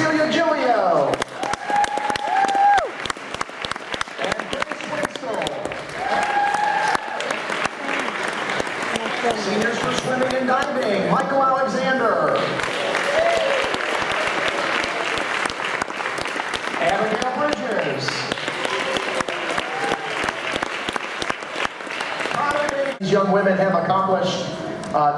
Cecilia Giglio. And Grace Winslow. Seniors for swimming and diving, Michael Alexander. Abigail Bridges. These young women have accomplished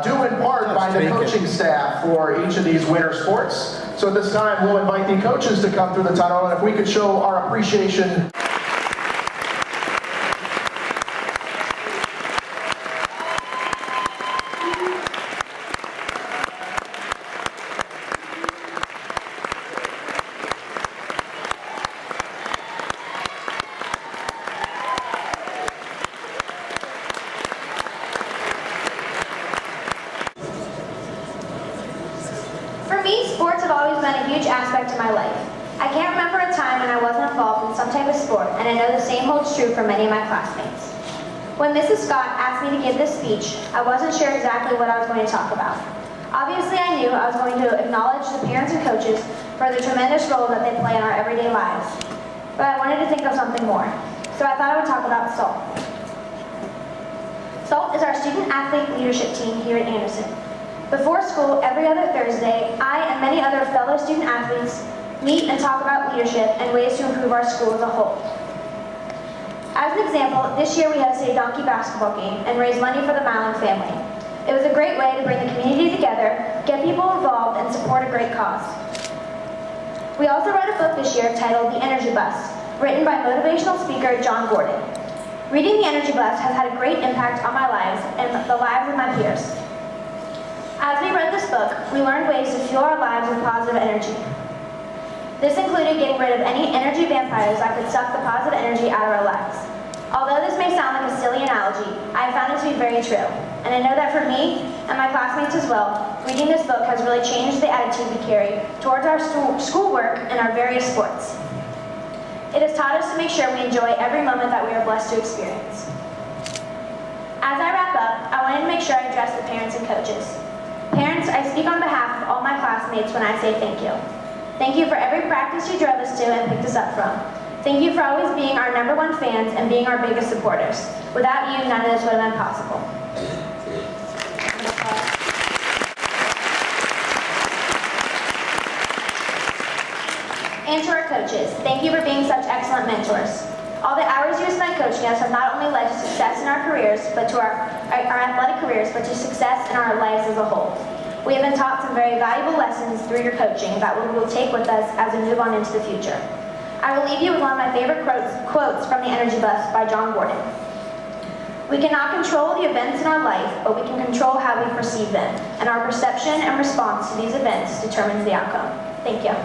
due in part by the coaching staff for each of these winter sports. So at this time, we'll invite the coaches to come through the tunnel, and if we could show our appreciation. For me, sports have always been a huge aspect of my life. I can't remember a time when I wasn't involved in some type of sport, and I know the same holds true for many of my classmates. When Mrs. Scott asked me to give this speech, I wasn't sure exactly what I was going to talk about. Obviously, I knew I was going to acknowledge the parents and coaches for the tremendous role that they play in our everyday lives. But I wanted to think of something more, so I thought I would talk about SALT. SALT is our student-athlete leadership team here at Anderson. Before school, every other Thursday, I and many other fellow student athletes meet and talk about leadership and ways to improve our school as a whole. As an example, this year we had a Save Donkey basketball game and raised money for the Mallon family. It was a great way to bring the community together, get people involved, and support a great cause. We also read a book this year titled The Energy Bus, written by motivational speaker John Gordon. Reading The Energy Bus has had a great impact on my lives and the lives of my peers. As we read this book, we learned ways to fuel our lives with positive energy. This included getting rid of any energy vampires that could suck the positive energy out of our lives. Although this may sound like a silly analogy, I have found it to be very true. And I know that for me, and my classmates as well, reading this book has really changed the attitude we carry towards our schoolwork and our various sports. It has taught us to make sure we enjoy every moment that we are blessed to experience. As I wrap up, I wanted to make sure I address the parents and coaches. Parents, I speak on behalf of all my classmates when I say thank you. Thank you for every practice you drove us to and picked us up from. Thank you for always being our #1 fans and being our biggest supporters. Without you, none of this would have been possible. And to our coaches, thank you for being such excellent mentors. All the hours you spent coaching us have not only led to success in our careers, but to our athletic careers, but to success in our lives as a whole. We have been taught some very valuable lessons through your coaching that we will take with us as we move on into the future. I will leave you with one of my favorite quotes from The Energy Bus by John Gordon. We cannot control the events in our life, but we can control how we perceive them, and our perception and response to these events determines the outcome. Thank you.